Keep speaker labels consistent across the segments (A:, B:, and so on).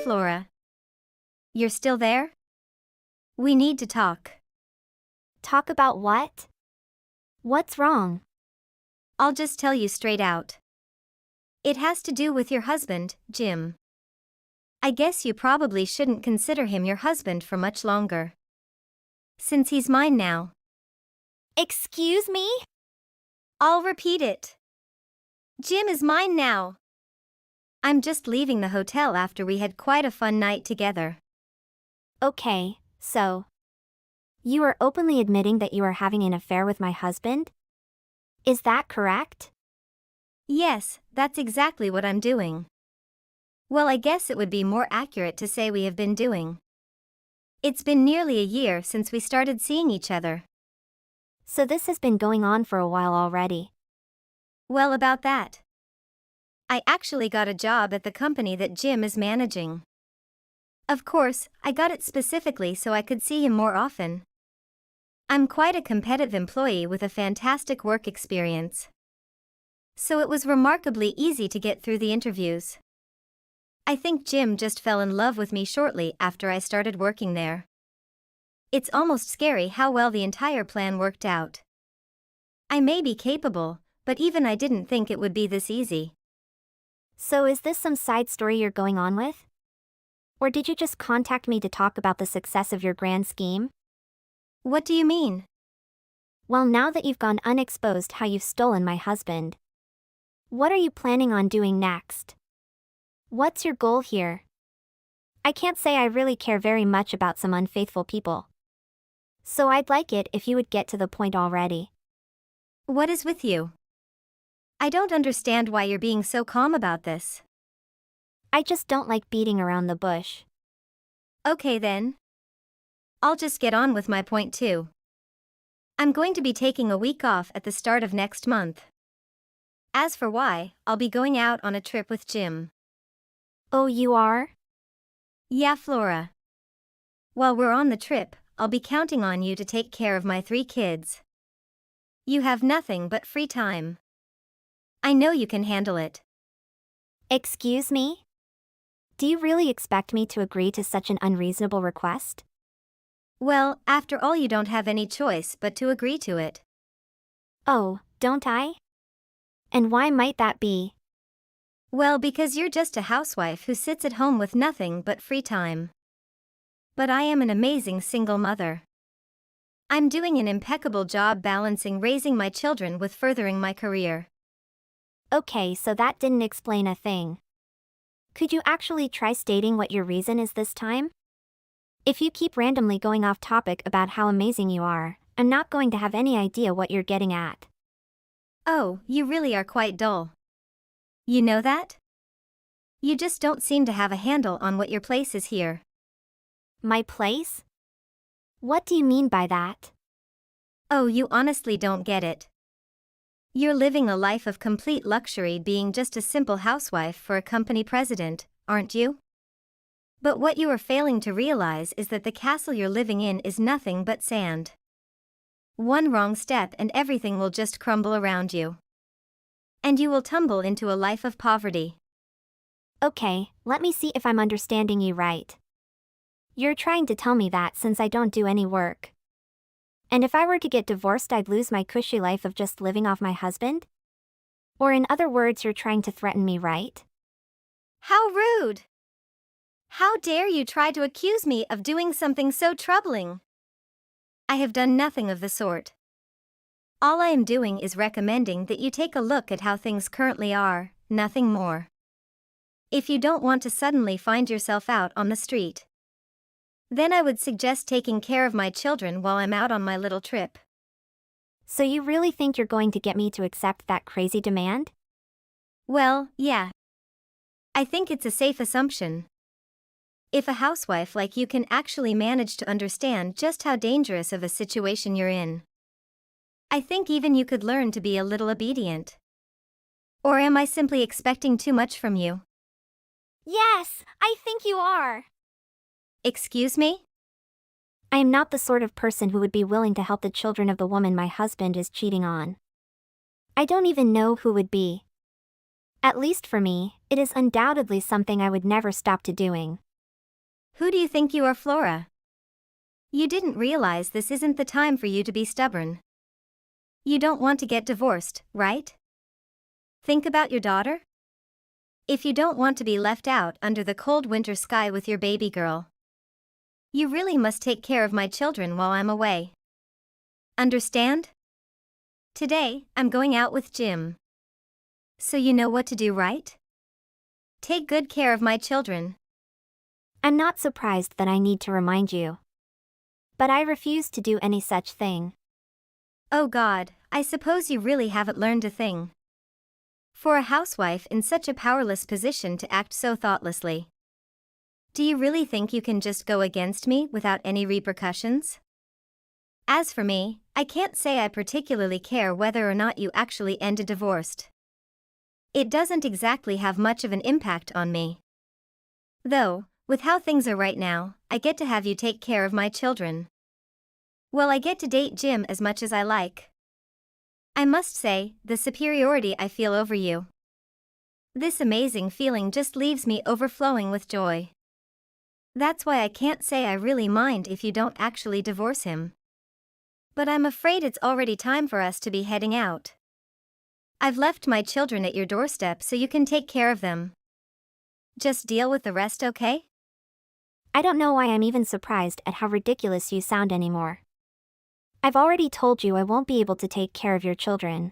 A: Flora. You're still there? We need to talk.
B: Talk about what? What's wrong?
A: I'll just tell you straight out. It has to do with your husband, Jim. I guess you probably shouldn't consider him your husband for much longer. Since he's mine now.
B: Excuse me?
A: I'll repeat it. Jim is mine now. I'm just leaving the hotel after we had quite a fun night together.
B: Okay, so. You are openly admitting that you are having an affair with my husband? Is that correct?
A: Yes, that's exactly what I'm doing. Well, I guess it would be more accurate to say we have been doing. It's been nearly a year since we started seeing each other.
B: So this has been going on for a while already.
A: Well, about that. I actually got a job at the company that Jim is managing. Of course, I got it specifically so I could see him more often. I'm quite a competitive employee with a fantastic work experience. So it was remarkably easy to get through the interviews. I think Jim just fell in love with me shortly after I started working there. It's almost scary how well the entire plan worked out. I may be capable, but even I didn't think it would be this easy.
B: So is this some side story you're going on with? Or did you just contact me to talk about the success of your grand scheme?
A: What do you mean?
B: Well, now that you've gone unexposed how you've stolen my husband, what are you planning on doing next? What's your goal here? I can't say I really care very much about some unfaithful people. So I'd like it if you would get to the point already.
A: What is with you? I don't understand why you're being so calm about this.
B: I just don't like beating around the bush.
A: Okay then. I'll just get on with my point too. I'm going to be taking a week off at the start of next month. As for why, I'll be going out on a trip with Jim.
B: Oh, you are?
A: Yeah, Flora. While we're on the trip, I'll be counting on you to take care of my 3 kids. You have nothing but free time. I know you can handle it.
B: Excuse me? Do you really expect me to agree to such an unreasonable request?
A: Well, after all, you don't have any choice but to agree to it.
B: Oh, don't I? And why might that be?
A: Well, because you're just a housewife who sits at home with nothing but free time. But I am an amazing single mother. I'm doing an impeccable job balancing raising my children with furthering my career.
B: Okay, so that didn't explain a thing. Could you actually try stating what your reason is this time? If you keep randomly going off topic about how amazing you are, I'm not going to have any idea what you're getting at.
A: Oh, you really are quite dull. You know that? You just don't seem to have a handle on what your place is here.
B: My place? What do you mean by that?
A: Oh, you honestly don't get it. You're living a life of complete luxury being just a simple housewife for a company president, aren't you? But what you are failing to realize is that the castle you're living in is nothing but sand. One wrong step and everything will just crumble around you. And you will tumble into a life of poverty.
B: Okay, let me see if I'm understanding you right. You're trying to tell me that since I don't do any work. And if I were to get divorced, I'd lose my cushy life of just living off my husband? Or in other words, you're trying to threaten me, right?
A: How rude! How dare you try to accuse me of doing something so troubling? I have done nothing of the sort. All I am doing is recommending that you take a look at how things currently are, nothing more. If you don't want to suddenly find yourself out on the street, then I would suggest taking care of my children while I'm out on my little trip.
B: So you really think you're going to get me to accept that crazy demand?
A: Well, yeah. I think it's a safe assumption. If a housewife like you can actually manage to understand just how dangerous of a situation you're in, I think even you could learn to be a little obedient. Or am I simply expecting too much from you?
B: Yes, I think you are.
A: Excuse me?
B: I am not the sort of person who would be willing to help the children of the woman my husband is cheating on. I don't even know who would be. At least for me, it is undoubtedly something I would never stop to doing.
A: Who do you think you are, Flora? You didn't realize this isn't the time for you to be stubborn. You don't want to get divorced, right? Think about your daughter? If you don't want to be left out under the cold winter sky with your baby girl, you really must take care of my children while I'm away. Understand? Today, I'm going out with Jim. So you know what to do, right? Take good care of my children.
B: I'm not surprised that I need to remind you. But I refuse to do any such thing.
A: Oh God, I suppose you really haven't learned a thing. For a housewife in such a powerless position to act so thoughtlessly. Do you really think you can just go against me without any repercussions? As for me, I can't say I particularly care whether or not you actually ended divorced. It doesn't exactly have much of an impact on me. Though, with how things are right now, I get to have you take care of my children. Well, I get to date Jim as much as I like. I must say, the superiority I feel over you. This amazing feeling just leaves me overflowing with joy. That's why I can't say I really mind if you don't actually divorce him. But I'm afraid it's already time for us to be heading out. I've left my children at your doorstep so you can take care of them. Just deal with the rest, okay?
B: I don't know why I'm even surprised at how ridiculous you sound anymore. I've already told you I won't be able to take care of your children.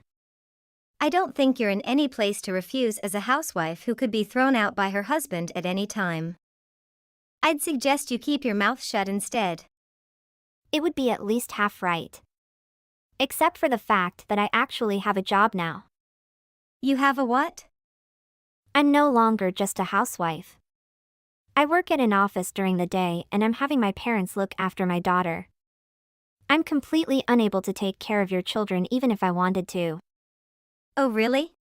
A: I don't think you're in any place to refuse as a housewife who could be thrown out by her husband at any time. I'd suggest you keep your mouth shut instead.
B: It would be at least half right. Except for the fact that I actually have a job now.
A: You have a what?
B: I'm no longer just a housewife. I work at an office during the day and I'm having my parents look after my daughter. I'm completely unable to take care of your children even if I wanted to.
A: Oh really?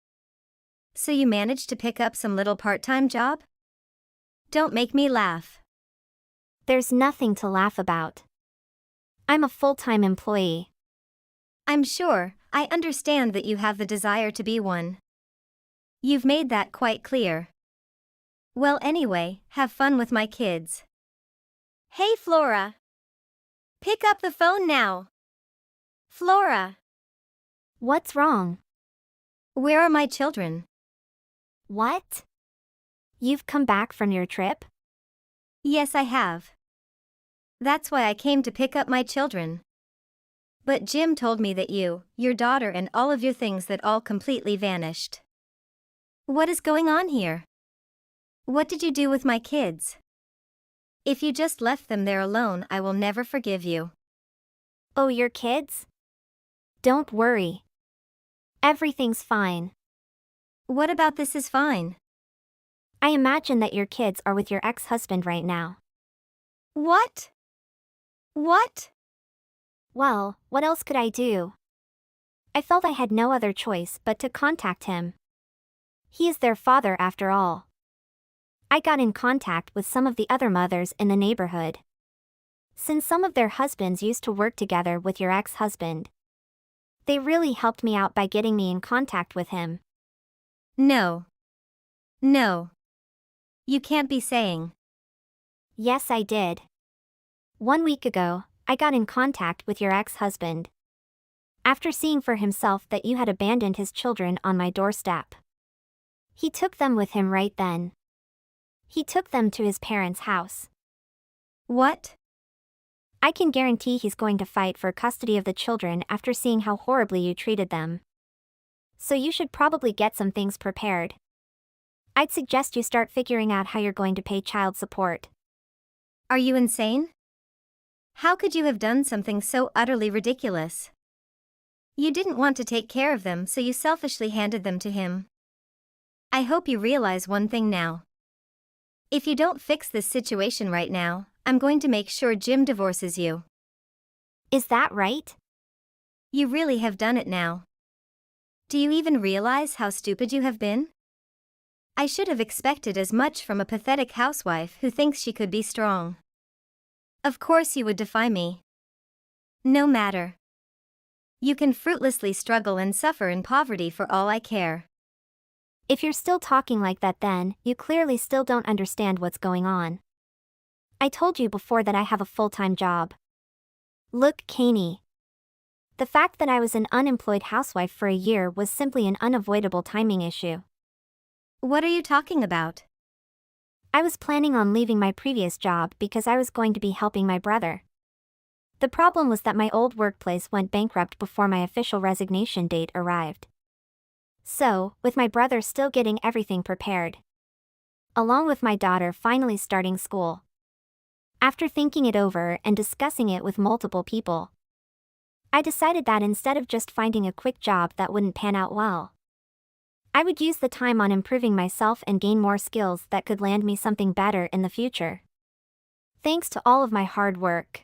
A: So you managed to pick up some little part-time job? Don't make me laugh.
B: There's nothing to laugh about. I'm a full-time employee.
A: I'm sure, I understand that you have the desire to be one. You've made that quite clear. Well anyway, have fun with my kids. Hey Flora! Pick up the phone now! Flora!
B: What's wrong?
A: Where are my children?
B: What? You've come back from your trip?
A: Yes, I have. That's why I came to pick up my children. But Jim told me that you, your daughter and all of your things that all completely vanished. What is going on here? What did you do with my kids? If you just left them there alone, I will never forgive you.
B: Oh, your kids? Don't worry. Everything's fine.
A: What about this is fine?
B: I imagine that your kids are with your ex-husband right now.
A: What? What?
B: Well, what else could I do? I felt I had no other choice but to contact him. He is their father after all. I got in contact with some of the other mothers in the neighborhood. Since some of their husbands used to work together with your ex-husband, they really helped me out by getting me in contact with him.
A: No. No. You can't be saying.
B: Yes, I did. 1 week ago, I got in contact with your ex-husband. After seeing for himself that you had abandoned his children on my doorstep. He took them with him right then. He took them to his parents' house.
A: What?
B: I can guarantee he's going to fight for custody of the children after seeing how horribly you treated them. So you should probably get some things prepared. I'd suggest you start figuring out how you're going to pay child support.
A: Are you insane? How could you have done something so utterly ridiculous? You didn't want to take care of them, so you selfishly handed them to him. I hope you realize one thing now. If you don't fix this situation right now, I'm going to make sure Jim divorces you.
B: Is that right?
A: You really have done it now. Do you even realize how stupid you have been? I should have expected as much from a pathetic housewife who thinks she could be strong. Of course you would defy me. No matter. You can fruitlessly struggle and suffer in poverty for all I care.
B: If you're still talking like that then, you clearly still don't understand what's going on. I told you before that I have a full-time job. Look, Kanie. The fact that I was an unemployed housewife for a year was simply an unavoidable timing issue.
A: What are you talking about?
B: I was planning on leaving my previous job because I was going to be helping my brother. The problem was that my old workplace went bankrupt before my official resignation date arrived. So, with my brother still getting everything prepared, along with my daughter finally starting school, after thinking it over and discussing it with multiple people, I decided that instead of just finding a quick job that wouldn't pan out well, I would use the time on improving myself and gain more skills that could land me something better in the future. Thanks to all of my hard work,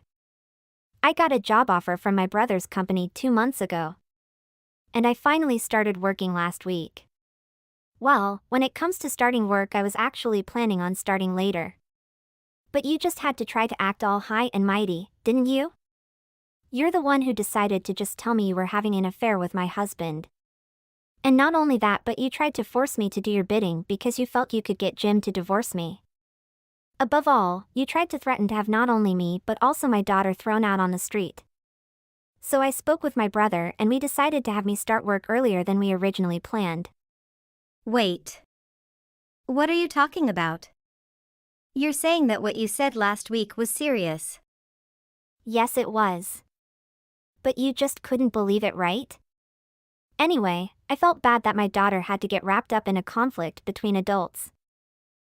B: I got a job offer from my brother's company 2 months ago. And I finally started working last week. Well, when it comes to starting work, I was actually planning on starting later. But you just had to try to act all high and mighty, didn't you? You're the one who decided to just tell me you were having an affair with my husband. And not only that, but you tried to force me to do your bidding because you felt you could get Jim to divorce me. Above all, you tried to threaten to have not only me but also my daughter thrown out on the street. So I spoke with my brother and we decided to have me start work earlier than we originally planned.
A: Wait. What are you talking about? You're saying that what you said last week was serious.
B: Yes, it was. But you just couldn't believe it, right? Anyway, I felt bad that my daughter had to get wrapped up in a conflict between adults.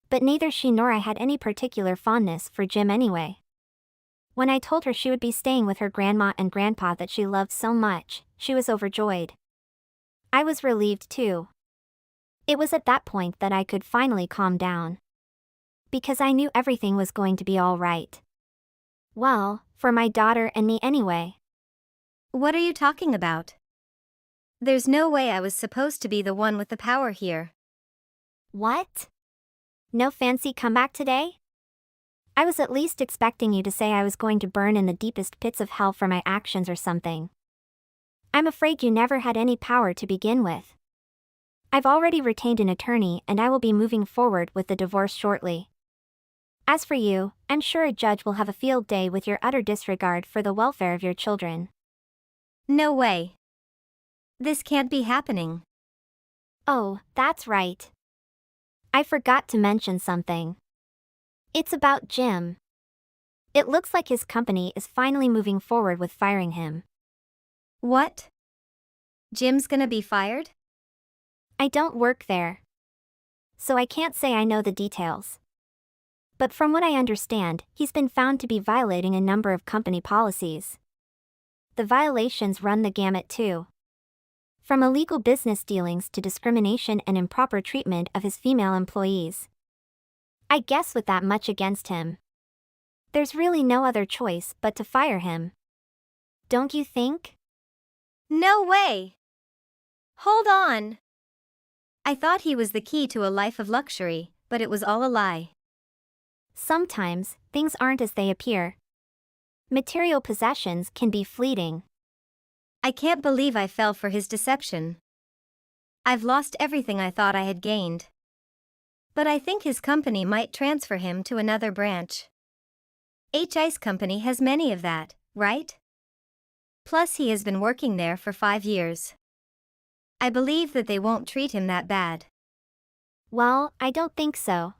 B: But neither she nor I had any particular fondness for Jim anyway. When I told her she would be staying with her grandma and grandpa that she loved so much, she was overjoyed. I was relieved too. It was at that point that I could finally calm down. Because I knew everything was going to be all right. Well, for my daughter and me anyway.
A: What are you talking about? There's no way I was supposed to be the one with the power here.
B: What? No fancy comeback today? I was at least expecting you to say I was going to burn in the deepest pits of hell for my actions or something. I'm afraid you never had any power to begin with. I've already retained an attorney and I will be moving forward with the divorce shortly. As for you, I'm sure a judge will have a field day with your utter disregard for the welfare of your children.
A: No way. This can't be happening.
B: Oh, that's right. I forgot to mention something. It's about Jim. It looks like his company is finally moving forward with firing him.
A: What? Jim's gonna be fired?
B: I don't work there, so I can't say I know the details. But from what I understand, he's been found to be violating a number of company policies. The violations run the gamut too. From illegal business dealings to discrimination and improper treatment of his female employees. I guess with that much against him, there's really no other choice but to fire him. Don't you think?
A: No way! Hold on! I thought he was the key to a life of luxury, but it was all a lie.
B: Sometimes, things aren't as they appear. Material possessions can be fleeting.
A: I can't believe I fell for his deception. I've lost everything I thought I had gained. But I think his company might transfer him to another branch. H-Ice Company has many of that, right? Plus he has been working there for 5 years. I believe that they won't treat him that bad.
B: Well, I don't think so.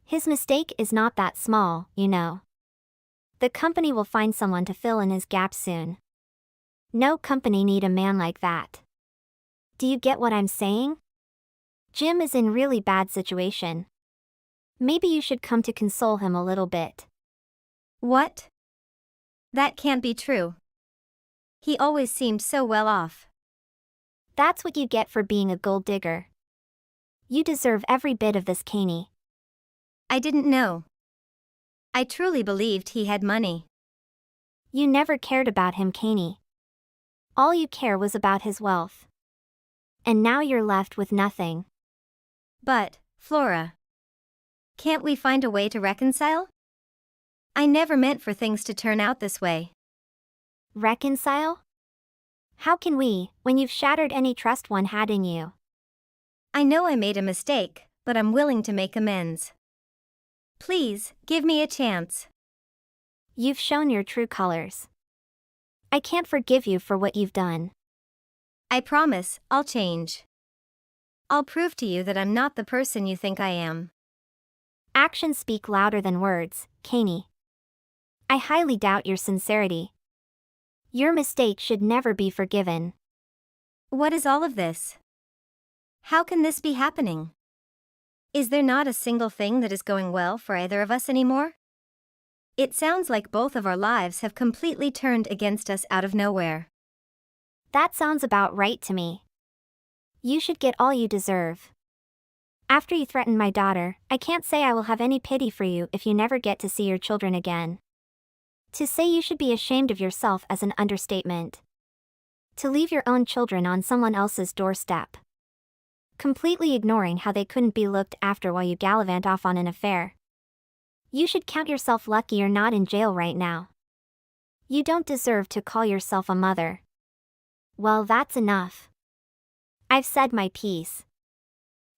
B: His mistake is not that small, you know. The company will find someone to fill in his gap soon. No company need a man like that. Do you get what I'm saying? Jim is in really bad situation. Maybe you should come to console him a little bit.
A: What? That can't be true. He always seemed so well off.
B: That's what you get for being a gold digger. You deserve every bit of this, Kanie.
A: I didn't know. I truly believed he had money.
B: You never cared about him, Kanie. All you care was about his wealth. And now you're left with nothing.
A: But, Flora, can't we find a way to reconcile? I never meant for things to turn out this way.
B: Reconcile? How can we, when you've shattered any trust one had in you?
A: I know I made a mistake, but I'm willing to make amends. Please, give me a chance.
B: You've shown your true colors. I can't forgive you for what you've done.
A: I promise, I'll change. I'll prove to you that I'm not the person you think I am.
B: Actions speak louder than words, Kanye. I highly doubt your sincerity. Your mistake should never be forgiven.
A: What is all of this? How can this be happening? Is there not a single thing that is going well for either of us anymore? It sounds like both of our lives have completely turned against us out of nowhere.
B: That sounds about right to me. You should get all you deserve. After you threatened my daughter, I can't say I will have any pity for you if you never get to see your children again. To say you should be ashamed of yourself as an understatement. To leave your own children on someone else's doorstep. Completely ignoring how they couldn't be looked after while you gallivant off on an affair. You should count yourself lucky you're not in jail right now. You don't deserve to call yourself a mother. Well, that's enough. I've said my piece.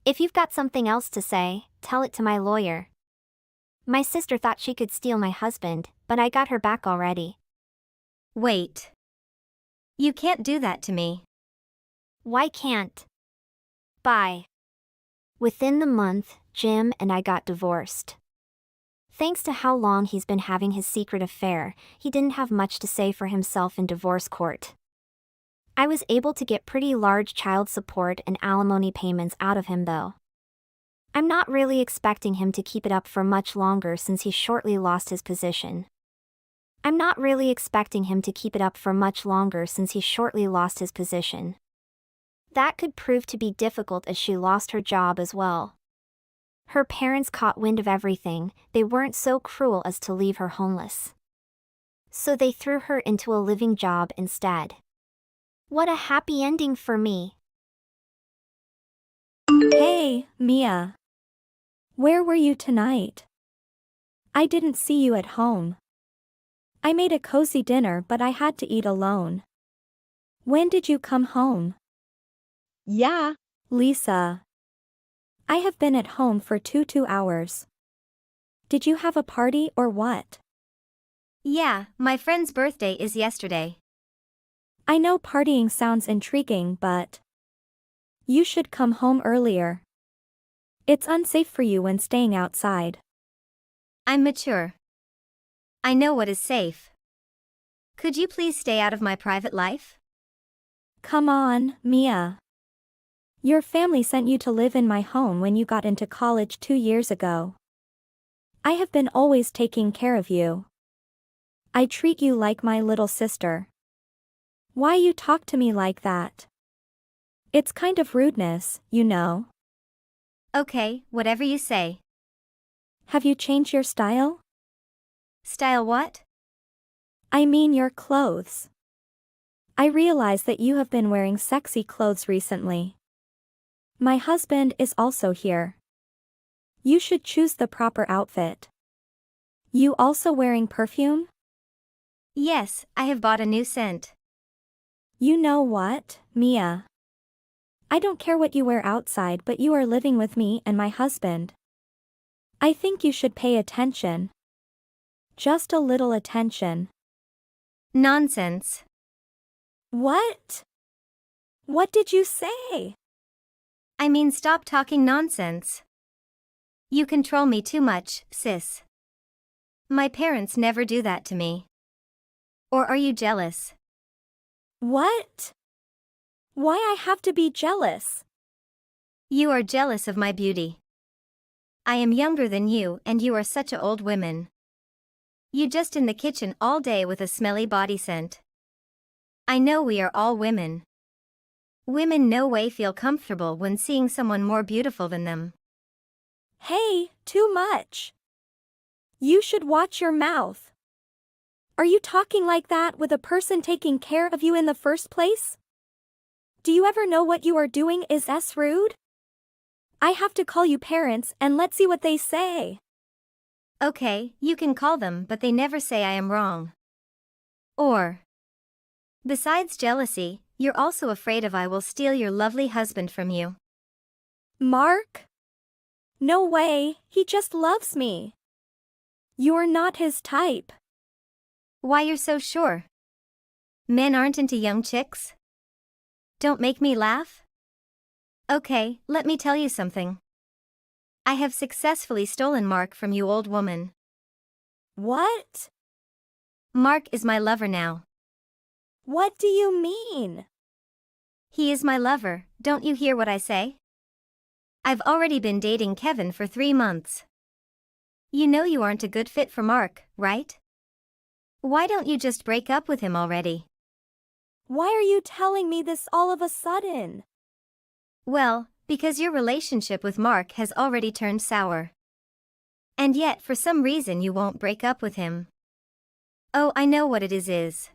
B: If you've got something else to say, tell it to my lawyer. My sister thought she could steal my husband, but I got her back already.
A: Wait. You can't do that to me.
B: Why can't? Bye. Within the month, Jim and I got divorced. Thanks to how long he's been having his secret affair, he didn't have much to say for himself in divorce court. I was able to get pretty large child support and alimony payments out of him though. I'm not really expecting him to keep it up for much longer since he shortly lost his position. That could prove to be difficult as she lost her job as well. Her parents caught wind of everything, they weren't so cruel as to leave her homeless. So they threw her into a living job instead. What a happy ending for me.
C: Hey, Mia. Where were you tonight? I didn't see you at home. I made a cozy dinner but I had to eat alone. When did you come home?
D: Yeah,
C: Lisa. I have been at home for 2 hours. Did you have a party or what?
A: Yeah, my friend's birthday is yesterday.
C: I know partying sounds intriguing but you should come home earlier. It's unsafe for you when staying outside.
A: I'm mature. I know what is safe. Could you please stay out of my private life?
C: Come on, Mia. Your family sent you to live in my home when you got into college 2 years ago. I have been always taking care of you. I treat you like my little sister. Why you talk to me like that? It's kind of rudeness, you know.
A: Okay, whatever you say.
C: Have you changed your style?
A: Style what?
C: I mean your clothes. I realize that you have been wearing sexy clothes recently. My husband is also here. You should choose the proper outfit. You also wearing perfume?
A: Yes, I have bought a new scent.
C: You know what, Mia? I don't care what you wear outside but you are living with me and my husband. I think you should pay attention. Just a little attention.
A: Nonsense.
C: What? What did you say?
A: I mean, stop talking nonsense. You control me too much, sis. My parents never do that to me. Or are you jealous?
C: What? Why I have to be jealous?
A: You are jealous of my beauty. I am younger than you and you are such a old woman. You just in the kitchen all day with a smelly body scent. I know we are all women. Women no way feel comfortable when seeing someone more beautiful than them.
C: Hey, too much. You should watch your mouth. Are you talking like that with a person taking care of you in the first place? Do you ever know what you are doing is rude? I have to call you parents and let's see what they say.
A: Okay, you can call them but they never say I am wrong. Or, besides jealousy, you're also afraid of I will steal your lovely husband from you.
C: Mark? No way, he just loves me. You're not his type.
A: Why you're so sure? Men aren't into young chicks? Don't make me laugh? Okay, let me tell you something. I have successfully stolen Mark from you, old woman.
C: What?
A: Mark is my lover now.
C: What do you mean?
A: He is my lover, don't you hear what I say? I've already been dating Kevin for 3 months. You know you aren't a good fit for Mark, right? Why don't you just break up with him already?
C: Why are you telling me this all of a sudden?
A: Well, because your relationship with Mark has already turned sour. And yet for some reason you won't break up with him. Oh, I know what it is.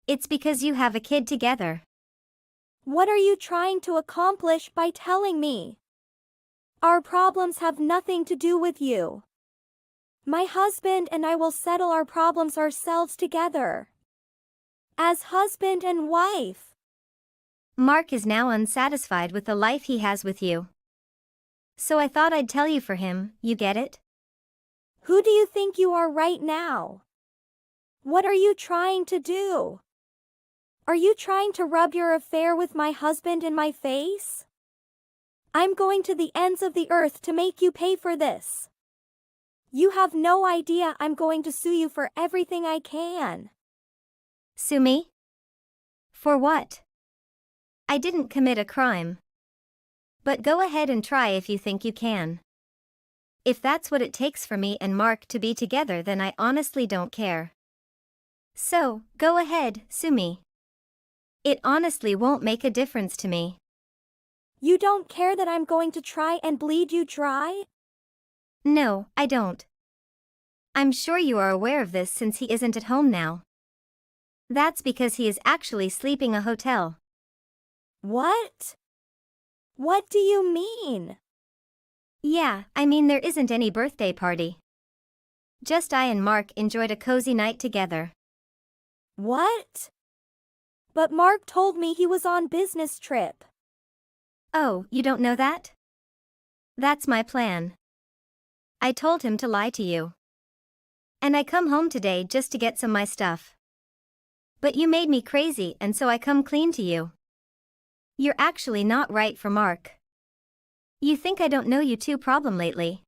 A: It's because you have a kid together.
C: What are you trying to accomplish by telling me? Our problems have nothing to do with you. My husband and I will settle our problems ourselves together. As husband and wife.
A: Mark is now unsatisfied with the life he has with you. So I thought I'd tell you for him, you get it?
C: Who do you think you are right now? What are you trying to do? Are you trying to rub your affair with my husband in my face? I'm going to the ends of the earth to make you pay for this. You have no idea I'm going to sue you for everything I can.
A: Sue me? For what? I didn't commit a crime. But go ahead and try if you think you can. If that's what it takes for me and Mark to be together, then I honestly don't care. So, go ahead, sue me. It honestly won't make a difference to me.
C: You don't care that I'm going to try and bleed you dry?
A: No, I don't. I'm sure you are aware of this since he isn't at home now. That's because he is actually sleeping in a hotel.
C: What? What do you mean?
A: Yeah, I mean there isn't any birthday party. Just I and Mark enjoyed a cozy night together.
C: What? But Mark told me he was on business trip.
A: Oh, you don't know that? That's my plan. I told him to lie to you. And I come home today just to get some my stuff. But you made me crazy and so I come clean to you. You're actually not right for Mark. You think I don't know you two problem lately?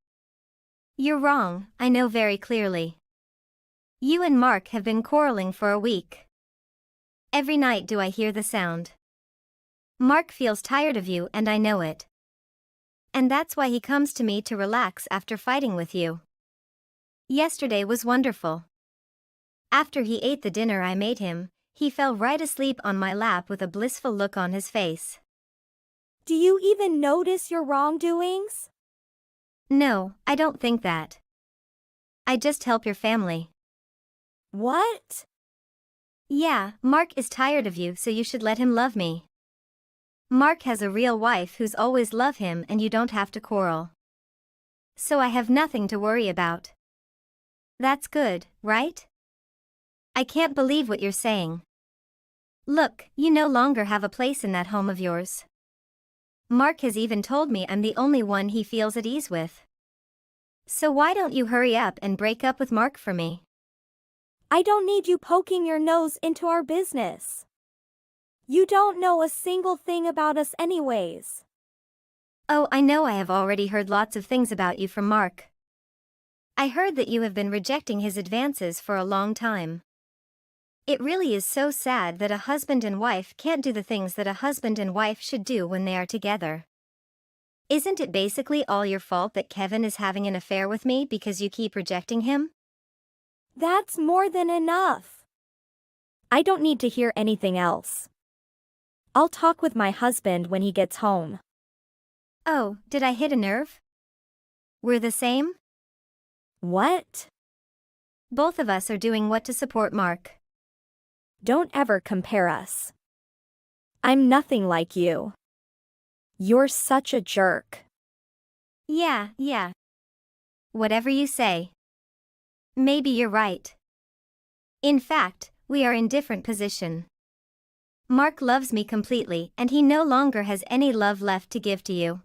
A: You're wrong, I know very clearly. You and Mark have been quarreling for a week. Every night do I hear the sound. Mark feels tired of you and I know it. And that's why he comes to me to relax after fighting with you. Yesterday was wonderful. After he ate the dinner I made him, he fell right asleep on my lap with a blissful look on his face.
C: Do you even notice your wrongdoings?
A: No, I don't think that. I just help your family.
C: What?
A: Yeah, Mark is tired of you, so you should let him love me. Mark has a real wife who's always love him and you don't have to quarrel. So I have nothing to worry about. That's good, right? I can't believe what you're saying. Look, you no longer have a place in that home of yours. Mark has even told me I'm the only one he feels at ease with. So why don't you hurry up and break up with Mark for me?
C: I don't need you poking your nose into our business. You don't know a single thing about us anyways.
A: Oh, I know I have already heard lots of things about you from Mark. I heard that you have been rejecting his advances for a long time. It really is so sad that a husband and wife can't do the things that a husband and wife should do when they are together. Isn't it basically all your fault that Kevin is having an affair with me because you keep rejecting him?
C: That's more than enough. I don't need to hear anything else. I'll talk with my husband when he gets home.
A: Oh, did I hit a nerve? We're the same?
C: What?
A: Both of us are doing what to support Mark.
C: Don't ever compare us. I'm nothing like you. You're such a jerk.
A: Yeah. Whatever you say. Maybe you're right. In fact, we are in different position. Mark loves me completely and he no longer has any love left to give to you.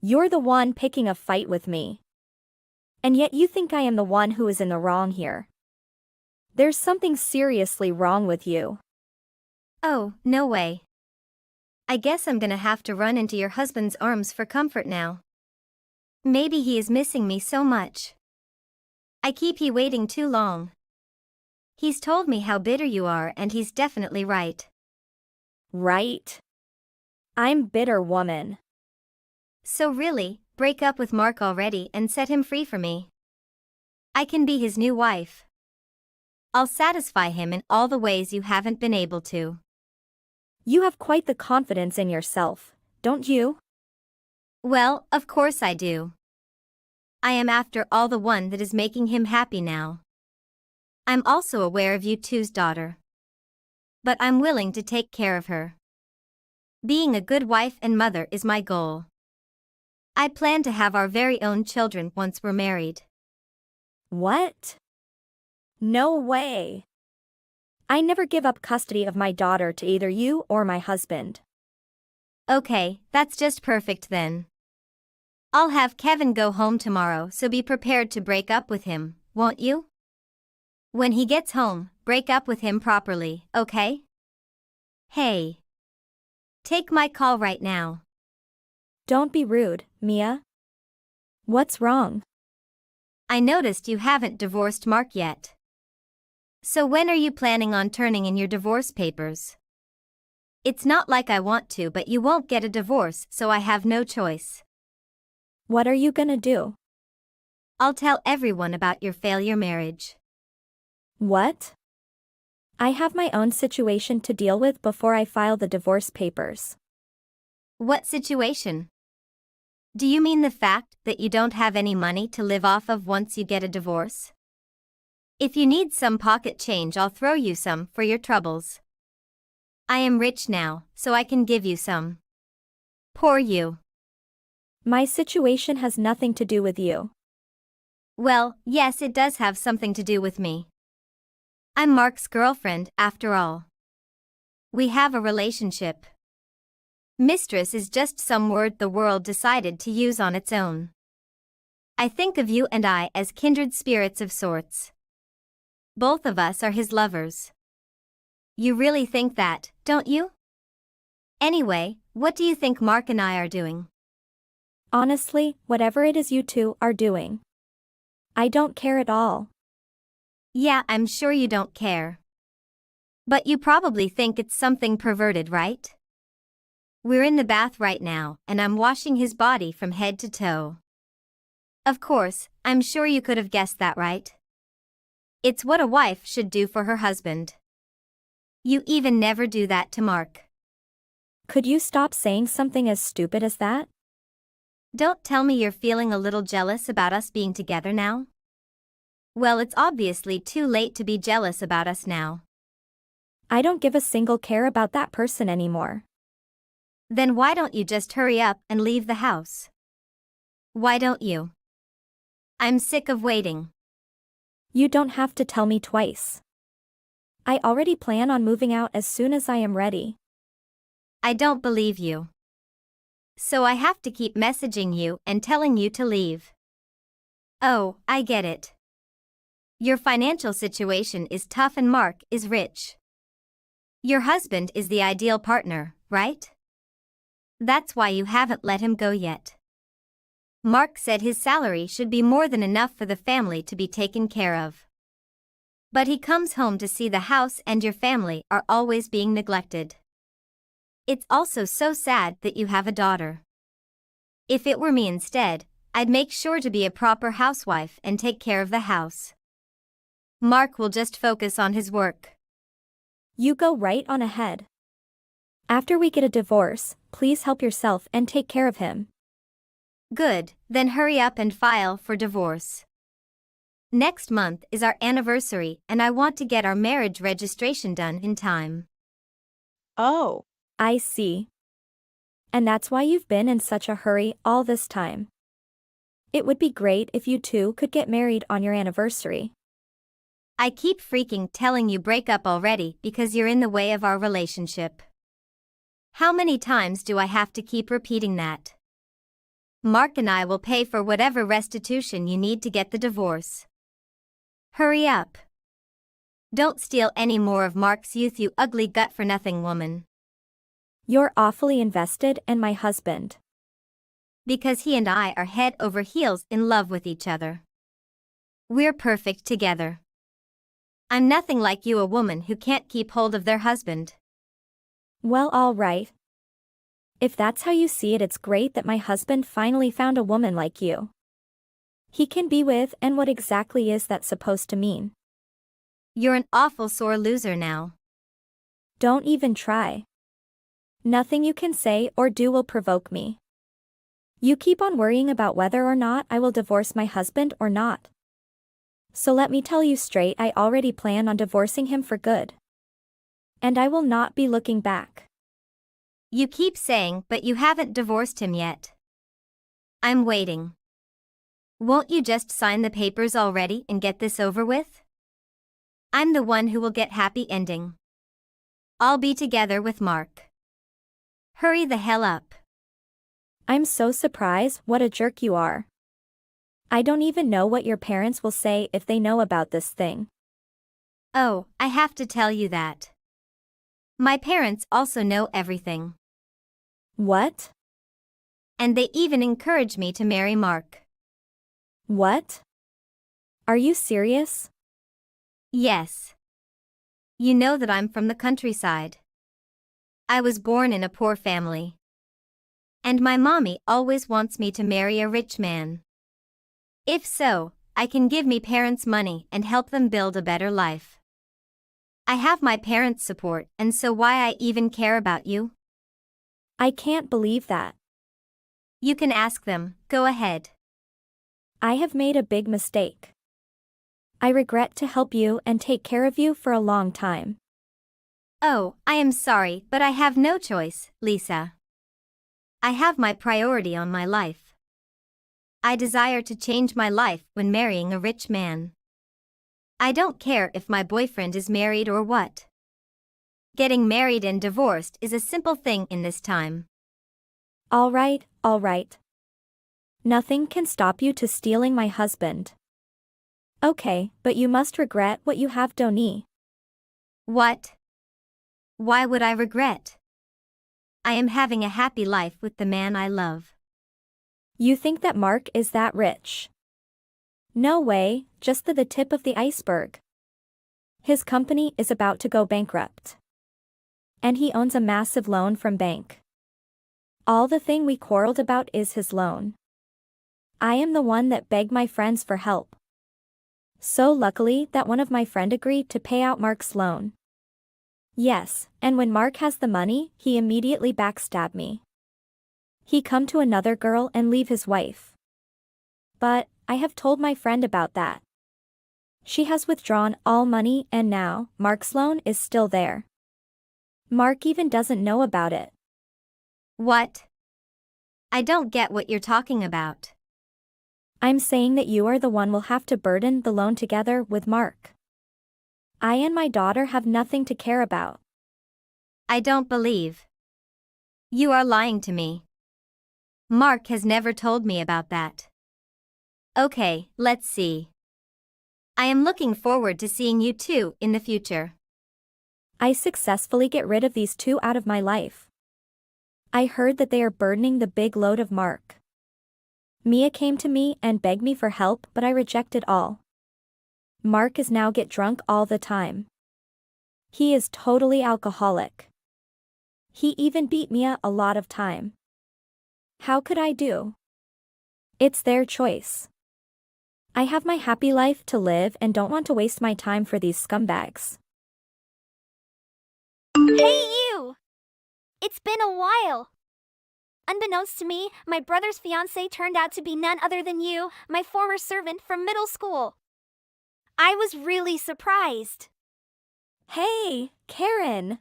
C: You're the one picking a fight with me. And yet you think I am the one who is in the wrong here. There's something seriously wrong with you.
A: Oh, no way. I guess I'm gonna have to run into your husband's arms for comfort now. Maybe he is missing me so much. I keep he waiting too long. He's told me how bitter you are and he's definitely right.
C: Right? I'm bitter woman.
A: So really, break up with Mark already and set him free for me. I can be his new wife. I'll satisfy him in all the ways you haven't been able to.
C: You have quite the confidence in yourself, don't you?
A: Well, of course I do. I am after all the one that is making him happy now. I'm also aware of you two's daughter. But I'm willing to take care of her. Being a good wife and mother is my goal. I plan to have our very own children once we're married.
C: What? No way. I never give up custody of my daughter to either you or my husband.
A: Okay, that's just perfect then. I'll have Kevin go home tomorrow, so be prepared to break up with him, won't you? When he gets home, break up with him properly, okay? Hey. Take my call right now.
C: Don't be rude, Mia. What's wrong?
A: I noticed you haven't divorced Mark yet. So when are you planning on turning in your divorce papers? It's not like I want to, but you won't get a divorce, so I have no choice.
C: What are you gonna do?
A: I'll tell everyone about your failure marriage.
C: What? I have my own situation to deal with before I file the divorce papers.
A: What situation? Do you mean the fact that you don't have any money to live off of once you get a divorce? If you need some pocket change, I'll throw you some for your troubles. I am rich now, so I can give you some. Poor you.
C: My situation has nothing to do with you.
A: Well, yes, it does have something to do with me. I'm Mark's girlfriend, after all. We have a relationship. Mistress is just some word the world decided to use on its own. I think of you and I as kindred spirits of sorts. Both of us are his lovers. You really think that, don't you? Anyway, what do you think Mark and I are doing?
C: Honestly, whatever it is you two are doing, I don't care at all.
A: Yeah, I'm sure you don't care. But you probably think it's something perverted, right? We're in the bath right now, and I'm washing his body from head to toe. Of course, I'm sure you could have guessed that, right? It's what a wife should do for her husband. You even never do that to Mark.
C: Could you stop saying something as stupid as that?
A: Don't tell me you're feeling a little jealous about us being together now? Well, it's obviously too late to be jealous about us now.
C: I don't give a single care about that person anymore.
A: Then why don't you just hurry up and leave the house? Why don't you? I'm sick of waiting.
C: You don't have to tell me twice. I already plan on moving out as soon as I am ready.
A: I don't believe you. So I have to keep messaging you and telling you to leave. Oh, I get it. Your financial situation is tough and Mark is rich. Your husband is the ideal partner, right? That's why you haven't let him go yet. Mark said his salary should be more than enough for the family to be taken care of. But he comes home to see the house and your family are always being neglected. It's also so sad that you have a daughter. If it were me instead, I'd make sure to be a proper housewife and take care of the house. Mark will just focus on his work.
C: You go right on ahead. After we get a divorce, please help yourself and take care of him.
A: Good, then hurry up and file for divorce. Next month is our anniversary and I want to get our marriage registration done in time.
D: Oh,
C: I see. And that's why you've been in such a hurry all this time. It would be great if you two could get married on your anniversary.
A: I keep freaking telling you break up already because you're in the way of our relationship. How many times do I have to keep repeating that? Mark and I will pay for whatever restitution you need to get the divorce. Hurry up. Don't steal any more of Mark's youth, you ugly gut-for-nothing woman.
C: You're awfully invested in my husband.
A: Because he and I are head over heels in love with each other. We're perfect together. I'm nothing like you, a woman who can't keep hold of their husband.
C: Well, all right. If that's how you see it, it's great that my husband finally found a woman like you. He can be with, and what exactly is that supposed to mean?
A: You're an awful sore loser now.
C: Don't even try. Nothing you can say or do will provoke me. You keep on worrying about whether or not I will divorce my husband or not. So let me tell you straight, I already plan on divorcing him for good. And I will not be looking back.
A: You keep saying, but you haven't divorced him yet. I'm waiting. Won't you just sign the papers already and get this over with? I'm the one who will get happy ending. I'll be together with Mark. Hurry the hell up.
C: I'm so surprised, what a jerk you are. I don't even know what your parents will say if they know about this thing.
A: Oh, I have to tell you that. My parents also know everything.
C: What?
A: And they even encourage me to marry Mark.
C: What? Are you serious?
A: Yes. You know that I'm from the countryside. I was born in a poor family. And my mommy always wants me to marry a rich man. If so, I can give me parents money and help them build a better life. I have my parents' support, and so why I even care about you?
C: I can't believe that.
A: You can ask them, go ahead.
C: I have made a big mistake. I regret to help you and take care of you for a long time.
A: Oh, I am sorry, but I have no choice, Lisa. I have my priority on my life. I desire to change my life when marrying a rich man. I don't care if my boyfriend is married or what. Getting married and divorced is a simple thing in this time.
C: All right, all right. Nothing can stop you to stealing my husband. Okay, but you must regret what you have done.
A: What? Why would I regret? I am having a happy life with the man I love.
C: You think that Mark is that rich? No way, just the tip of the iceberg. His company is about to go bankrupt. And he owns a massive loan from bank. All the thing we quarreled about is his loan. I am the one that begged my friends for help. So luckily that one of my friend agreed to pay out Mark's loan. Yes, and when Mark has the money, he immediately backstabbed me. He come to another girl and leave his wife. But, I have told my friend about that. She has withdrawn all money and now, Mark's loan is still there. Mark even doesn't know about it.
A: What? I don't get what you're talking about.
C: I'm saying that you are the one will have to burden the loan together with Mark. I and my daughter have nothing to care about.
A: I don't believe. You are lying to me. Mark has never told me about that. Okay, let's see. I am looking forward to seeing you two in the future.
C: I successfully get rid of these two out of my life. I heard that they are burdening the big load of Mark. Mia came to me and begged me for help, but I rejected all. Mark is now get drunk all the time. He is totally alcoholic. He even beat Mia a lot of time. How could I do? It's their choice. I have my happy life to live and don't want to waste my time for these scumbags.
B: Hey you! It's been a while. Unbeknownst to me, my brother's fiancé turned out to be none other than you, my former servant from middle school. I was really surprised.
C: Hey, Karen.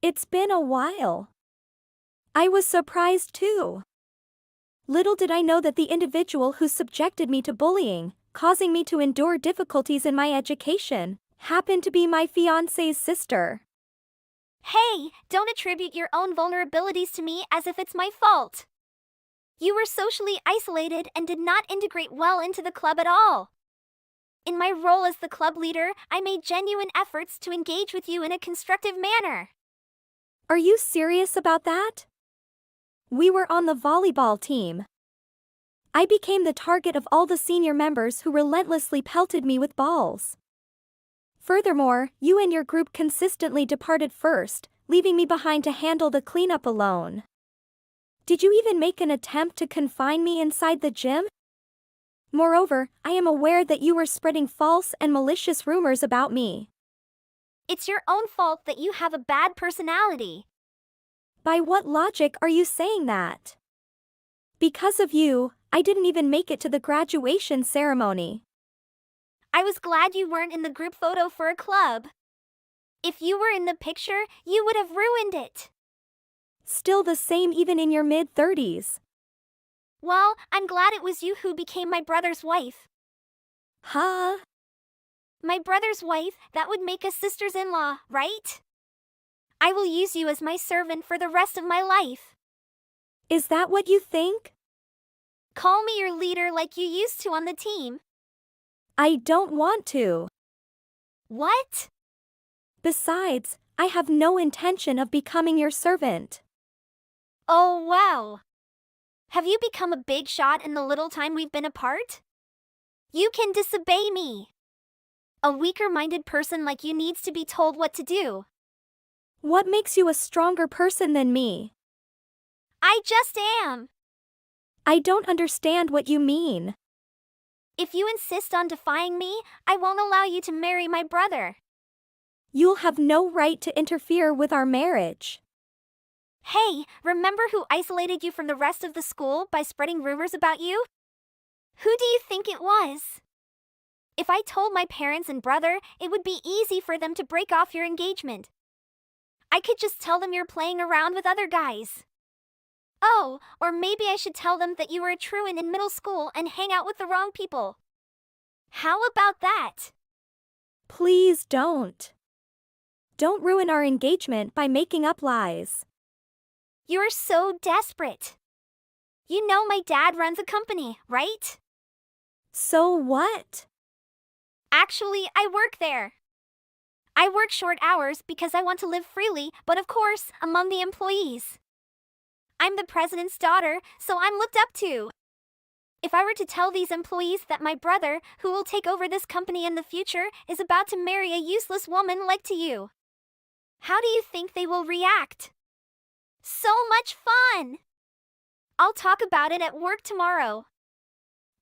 C: It's been a while. I was surprised too. Little did I know that the individual who subjected me to bullying, causing me to endure difficulties in my education, happened to be my fiancé's sister.
B: Hey, don't attribute your own vulnerabilities to me as if it's my fault. You were socially isolated and did not integrate well into the club at all. In my role as the club leader, I made genuine efforts to engage with you in a constructive manner.
C: Are you serious about that? We were on the volleyball team. I became the target of all the senior members who relentlessly pelted me with balls. Furthermore, you and your group consistently departed first, leaving me behind to handle the cleanup alone. Did you even make an attempt to confine me inside the gym? Moreover, I am aware that you were spreading false and malicious rumors about me.
B: It's your own fault that you have a bad personality.
C: By what logic are you saying that? Because of you, I didn't even make it to the graduation ceremony.
B: I was glad you weren't in the group photo for a club. If you were in the picture, you would have ruined it.
C: Still the same even in your mid-30s.
B: Well, I'm glad it was you who became my brother's wife.
C: Huh?
B: My brother's wife, that would make us sisters-in-law, right? I will use you as my servant for the rest of my life.
C: Is that what you think?
B: Call me your leader like you used to on the team.
C: I don't want to.
B: What?
C: Besides, I have no intention of becoming your servant.
B: Oh, wow. Have you become a big shot in the little time we've been apart? You can disobey me. A weaker-minded person like you needs to be told what to do.
C: What makes you a stronger person than me?
B: I just am.
C: I don't understand what you mean.
B: If you insist on defying me, I won't allow you to marry my brother.
C: You'll have no right to interfere with our marriage.
B: Hey, remember who isolated you from the rest of the school by spreading rumors about you? Who do you think it was? If I told my parents and brother, it would be easy for them to break off your engagement. I could just tell them you're playing around with other guys. Oh, or maybe I should tell them that you were a truant in middle school and hang out with the wrong people. How about that?
C: Please don't. Don't ruin our engagement by making up lies.
B: You're so desperate. You know my dad runs a company, right?
C: So what?
B: Actually, I work there. I work short hours because I want to live freely, but of course, among the employees. I'm the president's daughter, so I'm looked up to. If I were to tell these employees that my brother, who will take over this company in the future, is about to marry a useless woman like to you, how do you think they will react? So much fun! I'll talk about it at work tomorrow.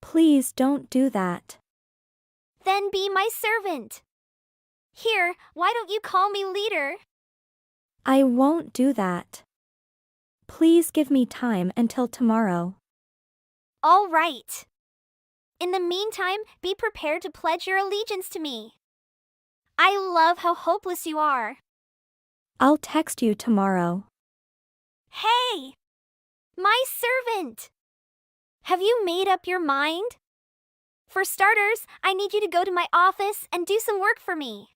C: Please don't do that.
B: Then be my servant. Here, why don't you call me leader?
C: I won't do that. Please give me time until tomorrow.
B: All right. In the meantime, be prepared to pledge your allegiance to me. I love how hopeless you are.
C: I'll text you tomorrow.
B: Hey! My servant! Have you made up your mind? For starters, I need you to go to my office and do some work for me.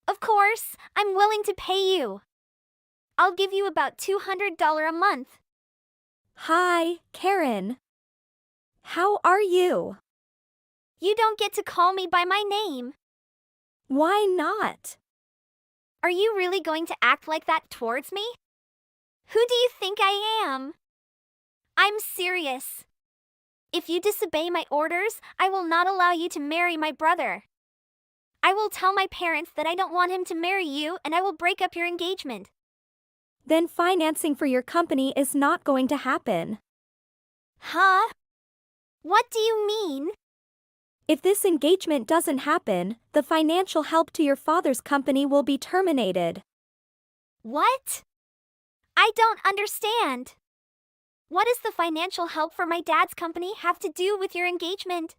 B: Of course, I'm willing to pay you. I'll give you about $200 a month.
C: Hi, Karen. How are you?
B: You don't get to call me by my name.
C: Why not?
B: Are you really going to act like that towards me? Who do you think I am? I'm serious. If you disobey my orders, I will not allow you to marry my brother. I will tell my parents that I don't want him to marry you and I will break up your engagement.
C: Then financing for your company is not going to happen.
B: Huh? What do you mean?
C: If this engagement doesn't happen, the financial help to your father's company will be terminated.
B: What? I don't understand. What does the financial help for my dad's company have to do with your engagement?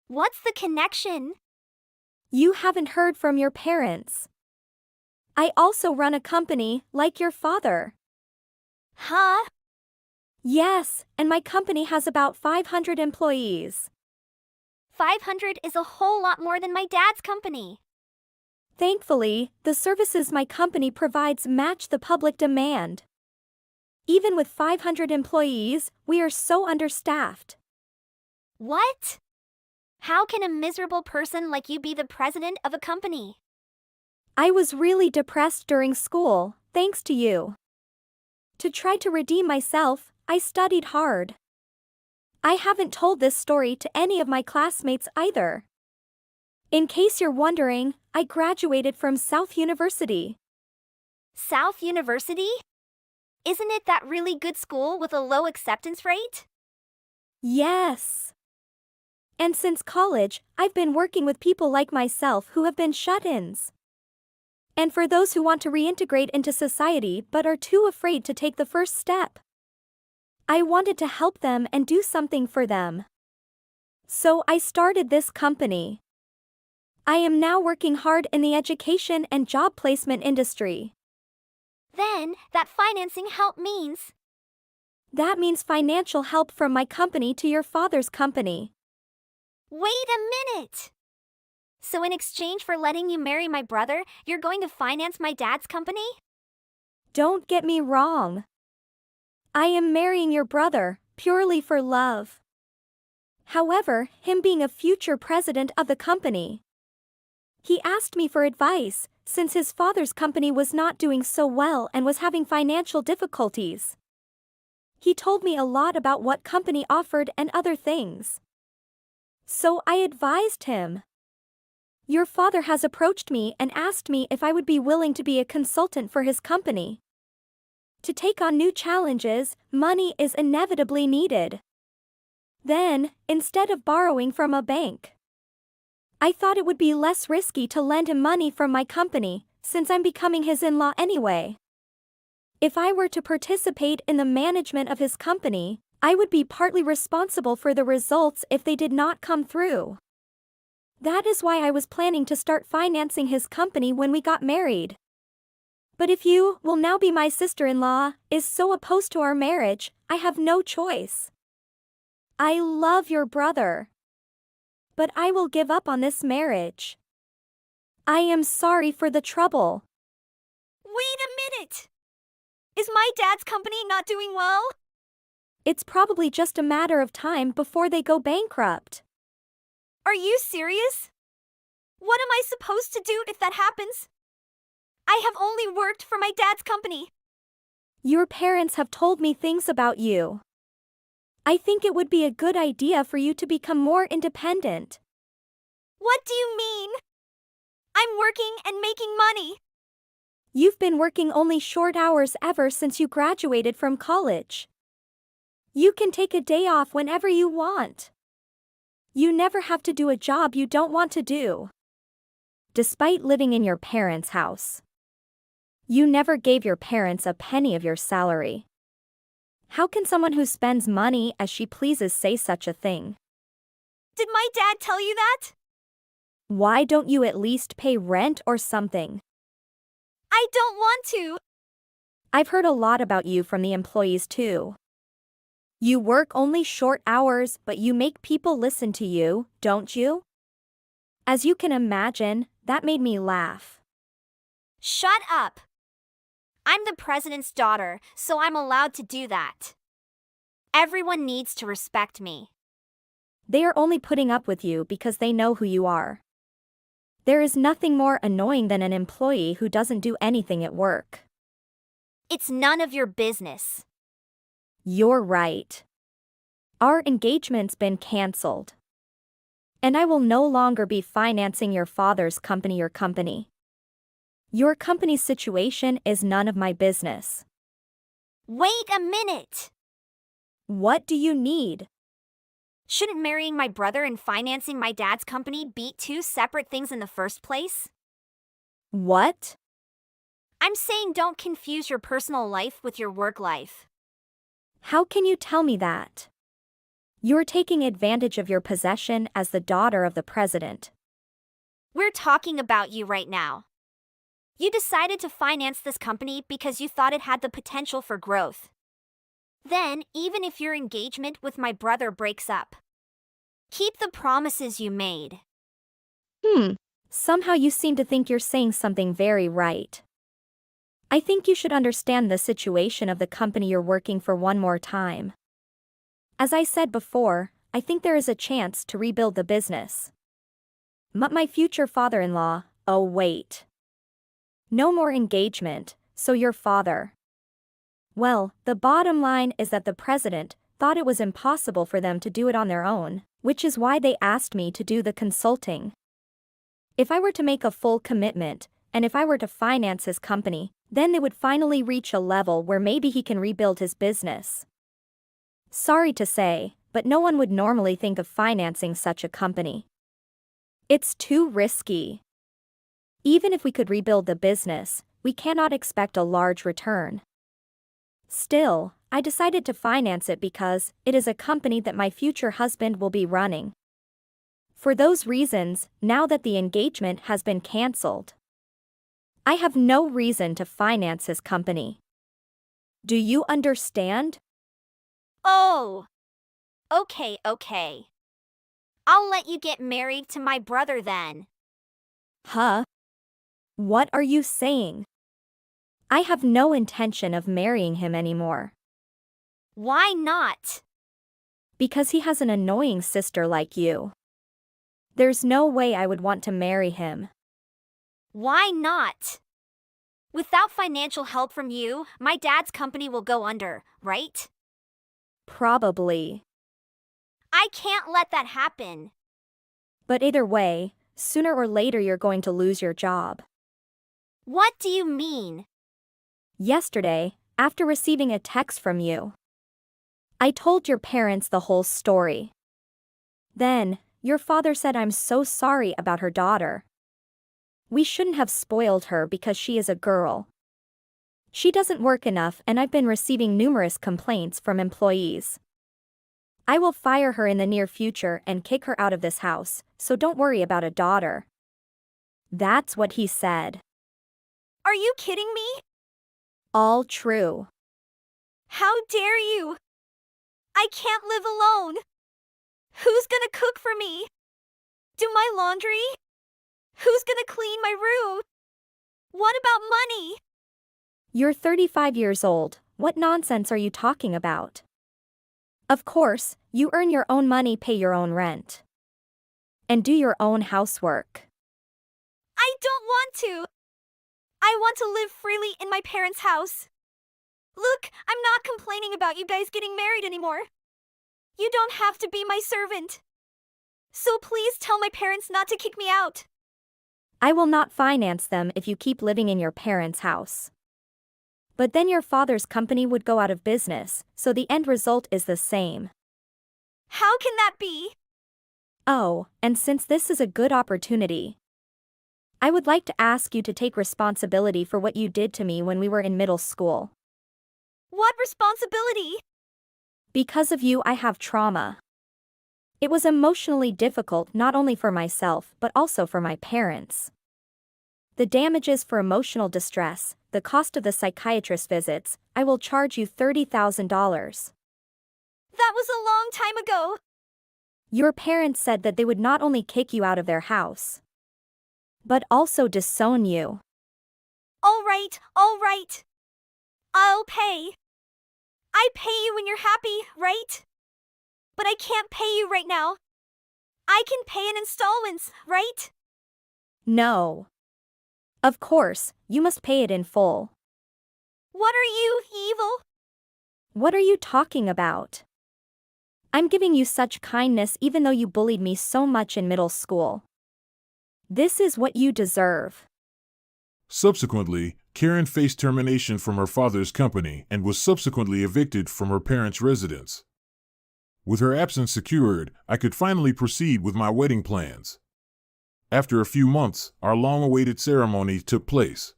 B: What's the connection?
C: You haven't heard from your parents. I also run a company, like your father.
B: Huh?
C: Yes, and my company has about 500 employees.
B: 500 is a whole lot more than my dad's company.
C: Thankfully, the services my company provides match the public demand. Even with 500 employees, we are so understaffed.
B: What? How can a miserable person like you be the president of a company?
C: I was really depressed during school, thanks to you. To try to redeem myself, I studied hard. I haven't told this story to any of my classmates either. In case you're wondering, I graduated from South University.
B: South University? Isn't it that really good school with a low acceptance rate?
C: Yes. And since college, I've been working with people like myself who have been shut-ins. And for those who want to reintegrate into society but are too afraid to take the first step. I wanted to help them and do something for them. So I started this company. I am now working hard in the education and job placement industry.
B: Then, that financing help means.
C: That means financial help from my company to your father's company.
B: Wait a minute! So in exchange for letting you marry my brother, you're going to finance my dad's company?
C: Don't get me wrong. I am marrying your brother, purely for love. However, him being a future president of the company. He asked me for advice, since his father's company was not doing so well and was having financial difficulties. He told me a lot about what company offered and other things. So I advised him. Your father has approached me and asked me if I would be willing to be a consultant for his company. To take on new challenges, money is inevitably needed. Then, instead of borrowing from a bank, I thought it would be less risky to lend him money from my company, since I'm becoming his in-law anyway. If I were to participate in the management of his company, I would be partly responsible for the results if they did not come through. That is why I was planning to start financing his company when we got married. But if you will now be my sister-in-law, is so opposed to our marriage, I have no choice. I love your brother. But I will give up on this marriage. I am sorry for the trouble.
B: Wait a minute! Is my dad's company not doing well?
C: It's probably just a matter of time before they go bankrupt.
B: Are you serious? What am I supposed to do if that happens? I have only worked for my dad's company.
C: Your parents have told me things about you. I think it would be a good idea for you to become more independent.
B: What do you mean? I'm working and making money.
C: You've been working only short hours ever since you graduated from college. You can take a day off whenever you want. You never have to do a job you don't want to do. Despite living in your parents' house, you never gave your parents a penny of your salary. How can someone who spends money as she pleases say such a thing?
B: Did my dad tell you that?
C: Why don't you at least pay rent or something?
B: I don't want to.
C: I've heard a lot about you from the employees too. You work only short hours, but you make people listen to you, don't you? As you can imagine, that made me laugh.
B: Shut up. I'm the president's daughter, so I'm allowed to do that. Everyone needs to respect me.
C: They are only putting up with you because they know who you are. There is nothing more annoying than an employee who doesn't do anything at work.
B: It's none of your business.
C: You're right. Our engagement's been cancelled. And I will no longer be financing your father's company or company. Your company's situation is none of my business.
B: Wait a minute!
C: What do you need?
B: Shouldn't marrying my brother and financing my dad's company be two separate things in the first place?
C: What?
B: I'm saying don't confuse your personal life with your work life.
C: How can you tell me that? You're taking advantage of your possession as the daughter of the president.
B: We're talking about you right now. You decided to finance this company because you thought it had the potential for growth. Then, even if your engagement with my brother breaks up, keep the promises you made.
C: Somehow you seem to think you're saying something very right. I think you should understand the situation of the company you're working for one more time. As I said before, I think there is a chance to rebuild the business. My future father-in-law, oh wait. No more engagement, so your father. Well, the bottom line is that the president thought it was impossible for them to do it on their own, which is why they asked me to do the consulting. If I were to make a full commitment, and if I were to finance his company, then they would finally reach a level where maybe he can rebuild his business. Sorry to say, but no one would normally think of financing such a company. It's too risky. Even if we could rebuild the business, we cannot expect a large return. Still, I decided to finance it because it is a company that my future husband will be running. For those reasons, now that the engagement has been cancelled, I have no reason to finance his company. Do you understand?
B: Oh. Okay. I'll let you get married to my brother then.
C: Huh? What are you saying? I have no intention of marrying him anymore.
B: Why not?
C: Because he has an annoying sister like you. There's no way I would want to marry him.
B: Why not? Without financial help from you, my dad's company will go under, right?
C: Probably.
B: I can't let that happen.
C: But either way, sooner or later you're going to lose your job.
B: What do you mean?
C: Yesterday, after receiving a text from you, I told your parents the whole story. Then, your father said I'm so sorry about her daughter. We shouldn't have spoiled her because she is a girl. She doesn't work enough and I've been receiving numerous complaints from employees. I will fire her in the near future and kick her out of this house, so don't worry about a daughter. That's what he said.
B: Are you kidding me?
C: All true.
B: How dare you? I can't live alone. Who's gonna cook for me? Do my laundry? Who's gonna clean my room? What about money?
C: You're 35 years old, what nonsense are you talking about? Of course, you earn your own money, pay your own rent. And do your own housework.
B: I don't want to. I want to live freely in my parents' house. Look, I'm not complaining about you guys getting married anymore. You don't have to be my servant. So please tell my parents not to kick me out.
C: I will not finance them if you keep living in your parents' house. But then your father's company would go out of business, so the end result is the same.
B: How can that be?
C: Oh, and since this is a good opportunity, I would like to ask you to take responsibility for what you did to me when we were in middle school.
B: What responsibility?
C: Because of you, I have trauma. It was emotionally difficult not only for myself but also for my parents. The damages for emotional distress, the cost of the psychiatrist visits, I will charge you $30,000.
B: That was a long time ago.
C: Your parents said that they would not only kick you out of their house, but also disown you.
B: All right. I'll pay. I pay you when you're happy, right? But I can't pay you right now. I can pay in installments, right?
C: No. Of course, you must pay it in full.
B: What are you, evil?
C: What are you talking about? I'm giving you such kindness even though you bullied me so much in middle school. This is what you deserve.
E: Subsequently, Karen faced termination from her father's company and was subsequently evicted from her parents' residence. With her absence secured, I could finally proceed with my wedding plans. After a few months, our long-awaited ceremony took place.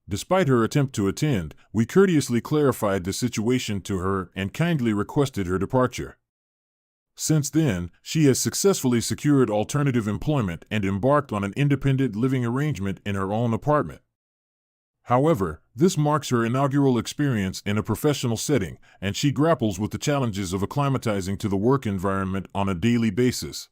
E: Despite her attempt to attend, we courteously clarified the situation to her and kindly requested her departure. Since then, she has successfully secured alternative employment and embarked on an independent living arrangement in her own apartment. However, this marks her inaugural experience in a professional setting, and she grapples with the challenges of acclimatizing to the work environment on a daily basis.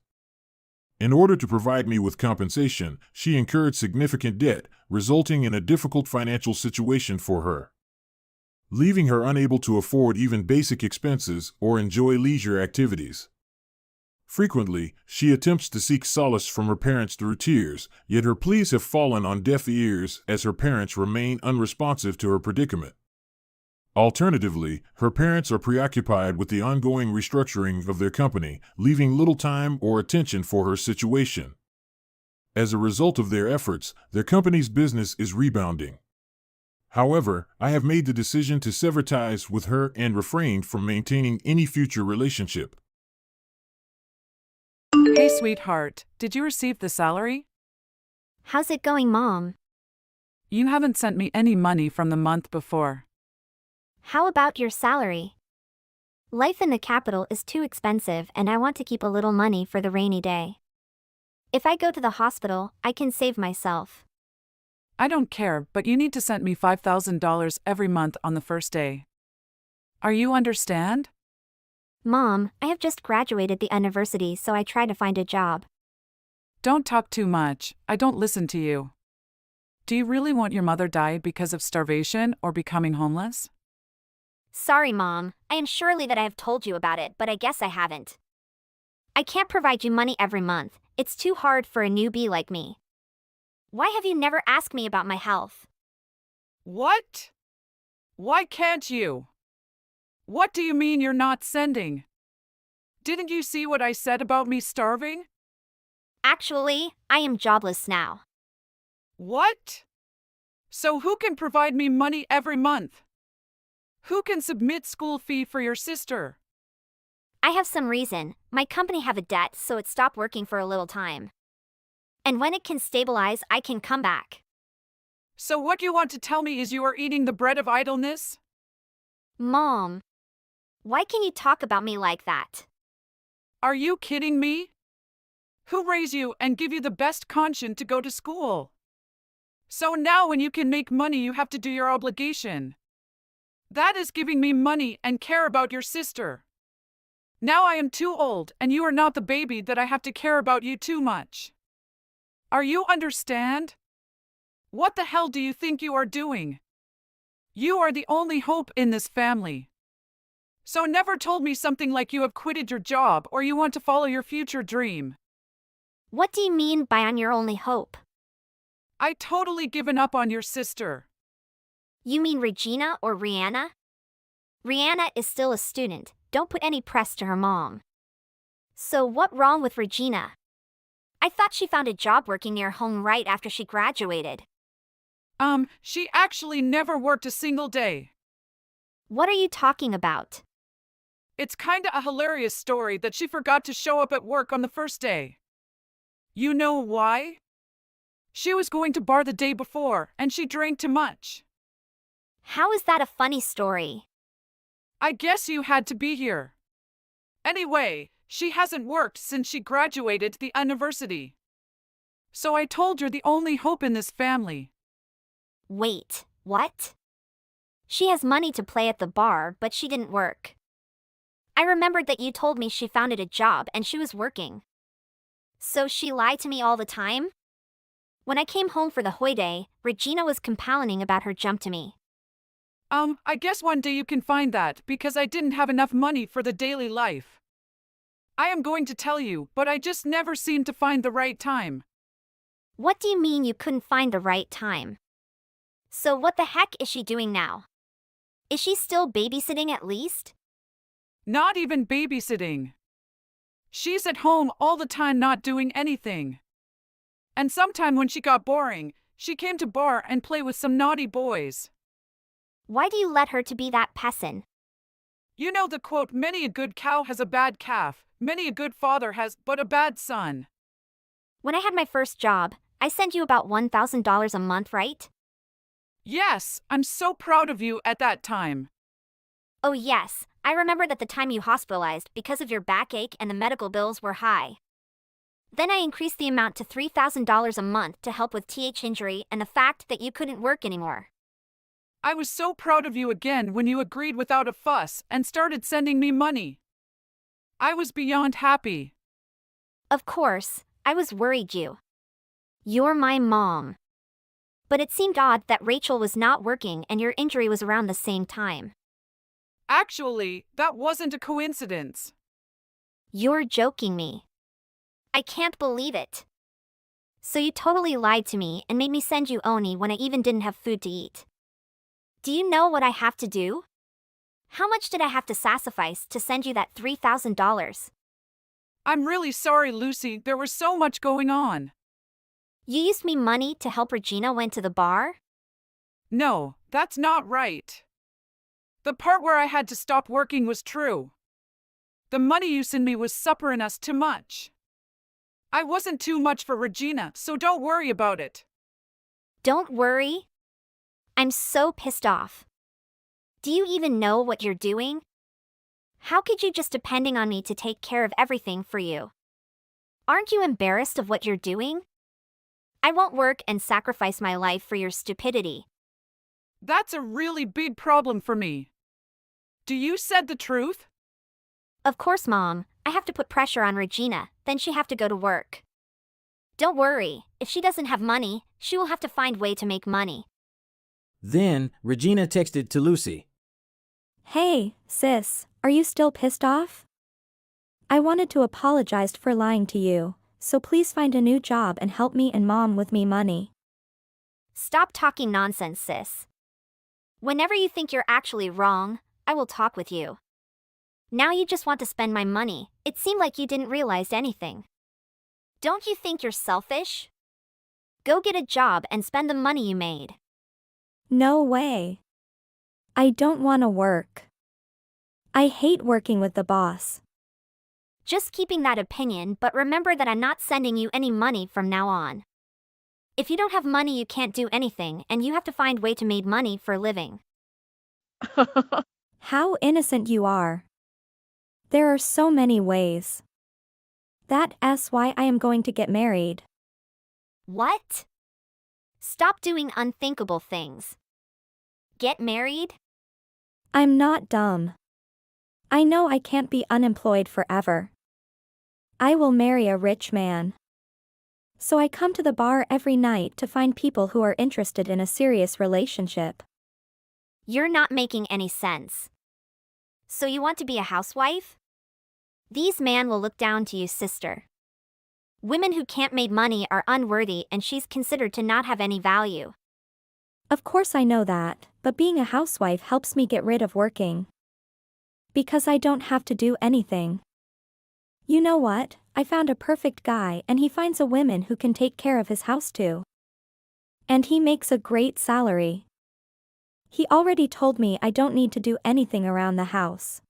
E: In order to provide me with compensation, she incurred significant debt, resulting in a difficult financial situation for her, leaving her unable to afford even basic expenses or enjoy leisure activities. Frequently, she attempts to seek solace from her parents through tears, yet her pleas have fallen on deaf ears as her parents remain unresponsive to her predicament. Alternatively, her parents are preoccupied with the ongoing restructuring of their company, leaving little time or attention for her situation. As a result of their efforts, their company's business is rebounding. However, I have made the decision to sever ties with her and refrain from maintaining any future relationship.
F: Hey, sweetheart, did you receive the salary?
B: How's it going, Mom?
F: You haven't sent me any money from the month before.
B: How about your salary? Life in the capital is too expensive and I want to keep a little money for the rainy day. If I go to the hospital, I can save myself.
F: I don't care, but you need to send me $5,000 every month on the first day. Are you understand?
B: Mom, I have just graduated the university, so I try to find a job.
F: Don't talk too much, I don't listen to you. Do you really want your mother died because of starvation or becoming homeless?
B: Sorry, Mom. I am surely that I have told you about it, but I guess I haven't. I can't provide you money every month. It's too hard for a newbie like me. Why have you never asked me about my health?
F: What? Why can't you? What do you mean you're not sending? Didn't you see what I said about me starving?
B: Actually, I am jobless now.
F: What? So who can provide me money every month? Who can submit school fee for your sister?
B: I have some reason. My company have a debt, so it stopped working for a little time. And when it can stabilize, I can come back.
F: So what you want to tell me is you are eating the bread of idleness?
B: Mom, why can you talk about me like that?
F: Are you kidding me? Who raised you and give you the best conscience to go to school? So now when you can make money, you have to do your obligation. That is giving me money and care about your sister. Now I am too old and you are not the baby that I have to care about you too much. Are you understand? What the hell do you think you are doing? You are the only hope in this family. So never told me something like you have quitted your job or you want to follow your future dream.
B: What do you mean by I'm your only hope?
F: I totally given up on your sister.
B: You mean Regina or Rihanna? Rihanna is still a student. Don't put any press to her mom. So what wrong with Regina? I thought she found a job working near home right after she graduated.
F: She actually never worked a single day.
B: What are you talking about?
F: It's kinda a hilarious story that she forgot to show up at work on the first day. You know why? She was going to bar the day before and she drank too much.
B: How is that a funny story?
F: I guess you had to be here. Anyway, she hasn't worked since she graduated the university. So I told her the only hope in this family.
B: Wait, what? She has money to play at the bar, but she didn't work. I remembered that you told me she founded a job and she was working. So she lied to me all the time? When I came home for the holiday, Regina was complaining about her jump to me.
F: I guess one day you can find that because I didn't have enough money for the daily life. I am going to tell you, but I just never seemed to find the right time.
B: What do you mean you couldn't find the right time? So what the heck is she doing now? Is she still babysitting at least?
F: Not even babysitting. She's at home all the time not doing anything. And sometime when she got boring, she came to bar and play with some naughty boys.
B: Why do you let her to be that pessin?
F: You know the quote, many a good cow has a bad calf, many a good father has but a bad son.
B: When I had my first job, I sent you about $1,000 a month, right?
F: Yes, I'm so proud of you at that time.
B: Oh yes, I remember that the time you hospitalized because of your backache and the medical bills were high. Then I increased the amount to $3,000 a month to help with TH injury and the fact that you couldn't work anymore.
F: I was so proud of you again when you agreed without a fuss and started sending me money. I was beyond happy.
B: Of course, I was worried you. You're my mom. But it seemed odd that Rachel was not working and your injury was around the same time.
F: Actually, that wasn't a coincidence.
B: You're joking me. I can't believe it. So you totally lied to me and made me send you Oni when I even didn't have food to eat. Do you know what I have to do? How much did I have to sacrifice to send you that $3,000?
F: I'm really sorry, Lucy. There was so much going on.
B: You used me money to help Regina went to the bar?
F: No, that's not right. The part where I had to stop working was true. The money you sent me was supperin' us too much. I wasn't too much for Regina, so don't worry about it.
B: Don't worry. I'm so pissed off. Do you even know what you're doing? How could you just depending on me to take care of everything for you? Aren't you embarrassed of what you're doing? I won't work and sacrifice my life for your stupidity.
F: That's a really big problem for me. Do you said the truth?
B: Of course, Mom. I have to put pressure on Regina, then she have to go to work. Don't worry, if she doesn't have money, she will have to find way to make money.
G: Then, Regina texted to Lucy.
C: Hey, sis, are you still pissed off? I wanted to apologize for lying to you, so please find a new job and help me and Mom with me money.
B: Stop talking nonsense, sis. Whenever you think you're actually wrong, I will talk with you. Now you just want to spend my money. It seemed like you didn't realize anything. Don't you think you're selfish? Go get a job and spend the money you made.
C: No way. I don't want to work. I hate working with the boss.
B: Just keeping that opinion, but remember that I'm not sending you any money from now on. If you don't have money, you can't do anything, and you have to find way to make money for a living.
C: How innocent you are. There are so many ways. That's why I am going to get married.
B: What? Stop doing unthinkable things. Get married?
C: I'm not dumb. I know I can't be unemployed forever. I will marry a rich man. So I come to the bar every night to find people who are interested in a serious relationship.
B: You're not making any sense. So you want to be a housewife? These men will look down to you, sister. Women who can't make money are unworthy and she's considered to not have any value.
C: Of course I know that, but being a housewife helps me get rid of working. Because I don't have to do anything. You know what? I found a perfect guy and he finds a woman who can take care of his house too. And he makes a great salary. He already told me I don't need to do anything around the house.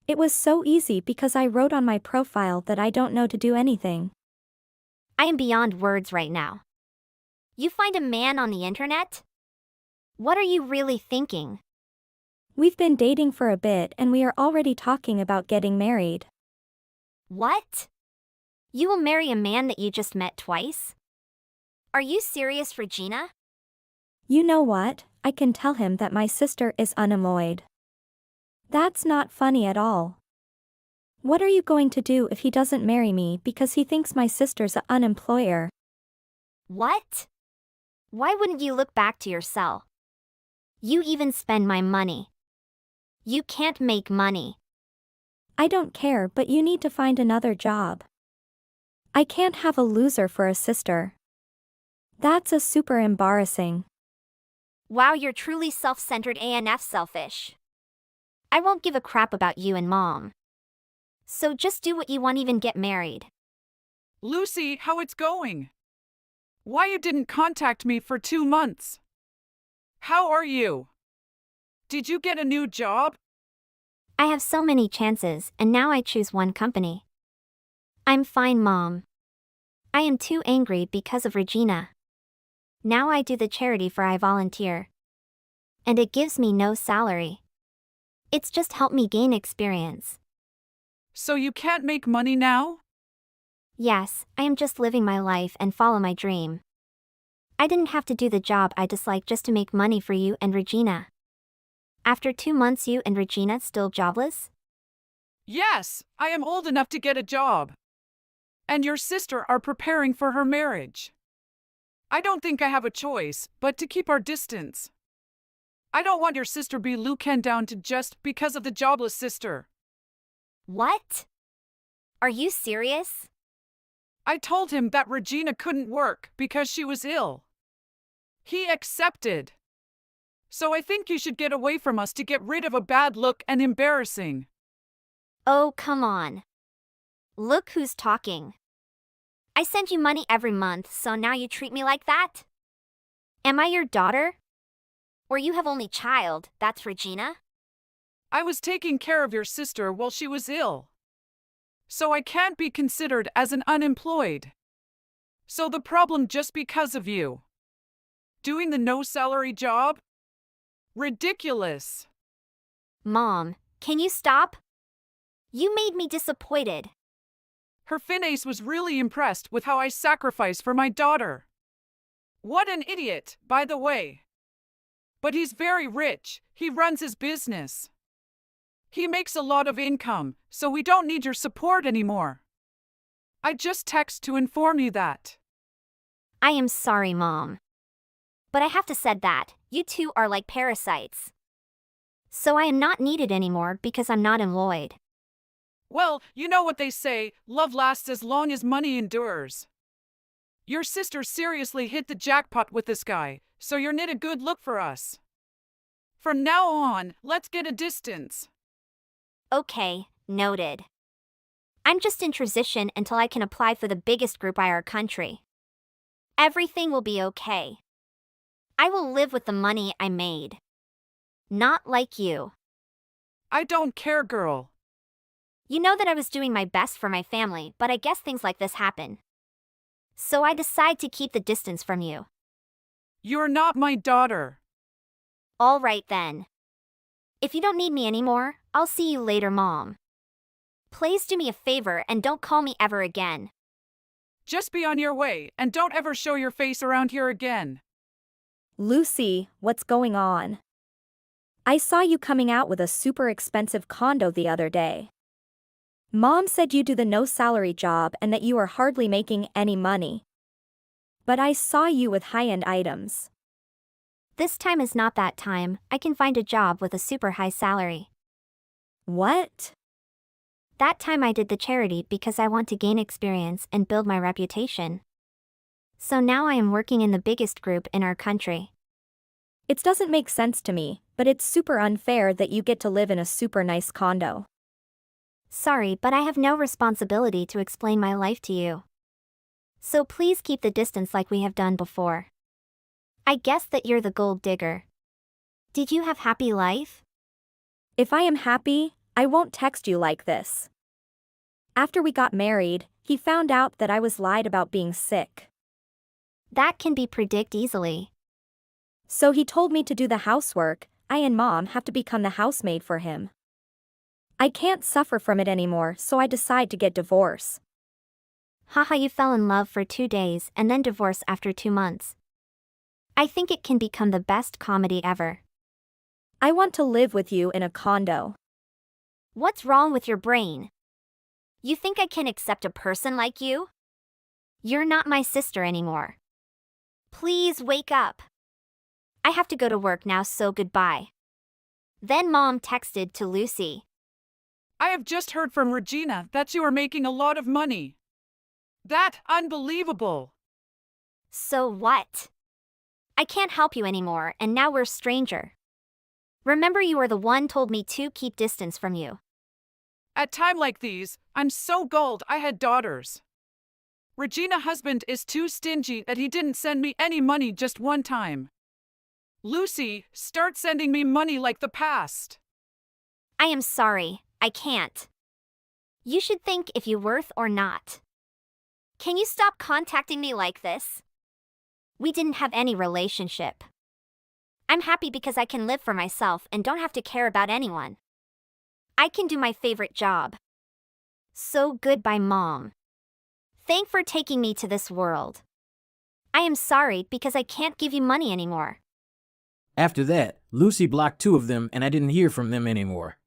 C: It was so easy because I wrote on my profile that I don't know to do anything.
B: I am beyond words right now. You find a man on the internet? What are you really thinking?
C: We've been dating for a bit and we are already talking about getting married.
B: What? You will marry a man that you just met twice? Are you serious, Regina?
C: You know what? I can tell him that my sister is unemployed. That's not funny at all. What are you going to do if he doesn't marry me because he thinks my sister's an unemployer?
B: What? Why wouldn't you look back to yourself? You even spend my money. You can't make money.
C: I don't care, but you need to find another job. I can't have a loser for a sister. That's a super embarrassing.
B: Wow, you're truly self-centered and selfish. I won't give a crap about you and Mom. So just do what you want, even get married.
F: Lucy, how it's going? Why you didn't contact me for 2 months? How are you? Did you get a new job?
B: I have so many chances, and now I choose one company. I'm fine, Mom. I am too angry because of Regina. Now I do the charity for I volunteer. And it gives me no salary. It's just helped me gain experience.
F: So you can't make money now?
B: Yes, I am just living my life and follow my dream. I didn't have to do the job I dislike just to make money for you and Regina. After 2 months, you and Regina still jobless?
F: Yes, I am old enough to get a job. and your sister are preparing for her marriage. I don't think I have a choice but to keep our distance. I don't want your sister be Lucan down to just because of the jobless sister.
B: What? Are you serious?
F: I told him that Regina couldn't work because she was ill. He accepted. So I think you should get away from us to get rid of a bad look and embarrassing.
B: Oh, come on. Look who's talking. I send you money every month, so now you treat me like that? Am I your daughter? Or you have only child, that's Regina?
F: I was taking care of your sister while she was ill. So I can't be considered as an unemployed. So the problem just because of you. Doing the no-salary job? Ridiculous.
B: Mom, can you stop? You made me disappointed.
F: Her Phineas was really impressed with how I sacrificed for my daughter. What an idiot, by the way. But he's very rich, he runs his business. He makes a lot of income, so we don't need your support anymore. I just text to inform you that.
B: I am sorry, Mom. But I have to said that, you two are like parasites. So I am not needed anymore because I'm not employed.
F: Well, you know what they say, love lasts as long as money endures. Your sister seriously hit the jackpot with this guy, so you're not a good look for us. From now on, let's get a distance.
B: Okay, noted. I'm just in transition until I can apply for the biggest group by our country. Everything will be okay. I will live with the money I made. Not like you.
F: I don't care, girl.
B: You know that I was doing my best for my family, but I guess things like this happen. So I decide to keep the distance from you.
F: You're not my daughter.
B: All right then. If you don't need me anymore, I'll see you later, Mom. Please do me a favor and don't call me ever again.
F: Just be on your way and don't ever show your face around here again.
C: Lucy, what's going on? I saw you coming out with a super expensive condo the other day. Mom said you do the no-salary job and that you are hardly making any money. But I saw you with high-end items.
B: This time is not that time. I can find a job with a super high salary.
C: What?
B: That time I did the charity because I want to gain experience and build my reputation. So now I am working in the biggest group in our country.
C: It doesn't make sense to me, but it's super unfair that you get to live in a super nice condo.
B: Sorry, but I have no responsibility to explain my life to you. So please keep the distance like we have done before. I guess that you're the gold digger. Did you have happy life?
C: If I am happy, I won't text you like this. After we got married, he found out that I was lied about being sick.
B: That can be predicted easily.
C: So he told me to do the housework. I and Mom have to become the housemaid for him. I can't suffer from it anymore, so I decide to get divorced.
B: Haha, you fell in love for 2 days and then divorce after 2 months. I think it can become the best comedy ever.
C: I want to live with you in a condo.
B: What's wrong with your brain? You think I can accept a person like you? You're not my sister anymore. Please wake up. I have to go to work now, so goodbye. Then Mom texted to Lucy.
F: I have just heard from Regina that you are making a lot of money. That unbelievable.
B: So what? I can't help you anymore and now we're stranger. Remember you were the one told me to keep distance from you.
F: At time like these, I'm so gold I had daughters. Regina husband is too stingy that he didn't send me any money just one time. Lucy, start sending me money like the past.
B: I am sorry, I can't. You should think if you're worth or not. Can you stop contacting me like this? We didn't have any relationship. I'm happy because I can live for myself and don't have to care about anyone. I can do my favorite job. So goodbye, Mom. Thank for taking me to this world. I am sorry because I can't give you money anymore.
G: After that, Lucy blocked 2 of them and I didn't hear from them anymore.